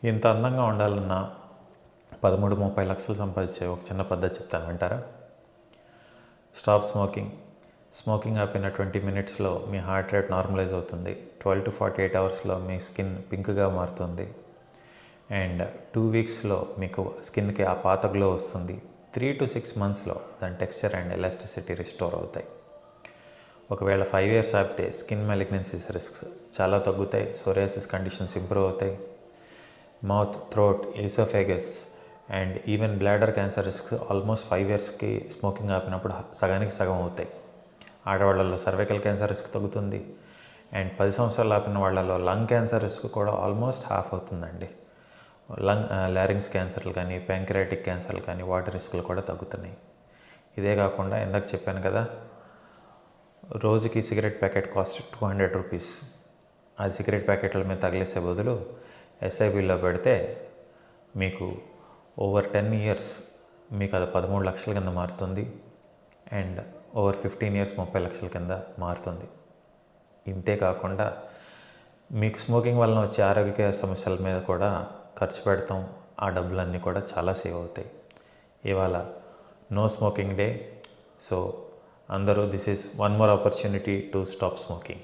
ఇంత అందంగా ఉండాలన్నా 13-30 లక్షలు సంపాదించే ఒక చిన్న పద్ధతి చెప్తాను, వింటారా? Stop smoking. స్మోకింగ్ ఆపిన 20 మినిట్స్లో మీ హార్ట్ రేట్ నార్మలైజ్ అవుతుంది. 12-48 అవర్స్లో మీ స్కిన్ పింక్గా మారుతుంది. అండ్ 2 వీక్స్లో మీకు స్కిన్కి ఆ పాత గ్లో వస్తుంది. 3-6 మంత్స్లో దాని టెక్స్చర్ అండ్ ఎలాస్టిసిటీ రిస్టోర్ అవుతాయి. ఒకవేళ 5 ఇయర్స్ ఆపితే స్కిన్ మెలిగ్నెన్సీస్ రిస్క్స్ చాలా తగ్గుతాయి. సోరియాసిస్ కండిషన్స్ ఇంప్రూవ్ అవుతాయి. Mouth, throat, oesophagus and even bladder cancer risks almost 5 ఇయర్స్కి స్మోకింగ్ ఆపినప్పుడు సగానికి సగం అవుతాయి. ఆడవాళ్ళలో సర్వైకల్ క్యాన్సర్ రిస్క్ తగ్గుతుంది. అండ్ 10 సంవత్సరాలు ఆపిన వాళ్ళలో లంగ్ క్యాన్సర్ రిస్క్ కూడా ఆల్మోస్ట్ హాఫ్ అవుతుందండి. లారింగ్స్ క్యాన్సర్లు కానీ, ప్యాంక్రియాటిక్ క్యాన్సర్లు కానీ వాటి రిస్కులు కూడా తగ్గుతున్నాయి. ఇదే కాకుండా ఇందాక చెప్పాను కదా, రోజుకి సిగరెట్ ప్యాకెట్ కాస్ట్ 200 రూపీస్. అది సిగరెట్ ప్యాకెట్ల మీద తగిలేసే బదులు ఎస్ఐబిలో పెడితే మీకు ఓవర్ 10 ఇయర్స్ మీకు అది 13 లక్షల కింద మారుతుంది. అండ్ ఓవర్ 15 ఇయర్స్ 30 లక్షల కింద మారుతుంది. ఇంతే కాకుండా మీకు స్మోకింగ్ వలన వచ్చే ఆరోగ్య సమస్యల మీద కూడా ఖర్చు పెడతాం. ఆ డబ్బులన్నీ కూడా చాలా సేవ్ అవుతాయి. ఇవాళ నో స్మోకింగ్ డే. సో అందరూ, this is one more opportunity to stop smoking.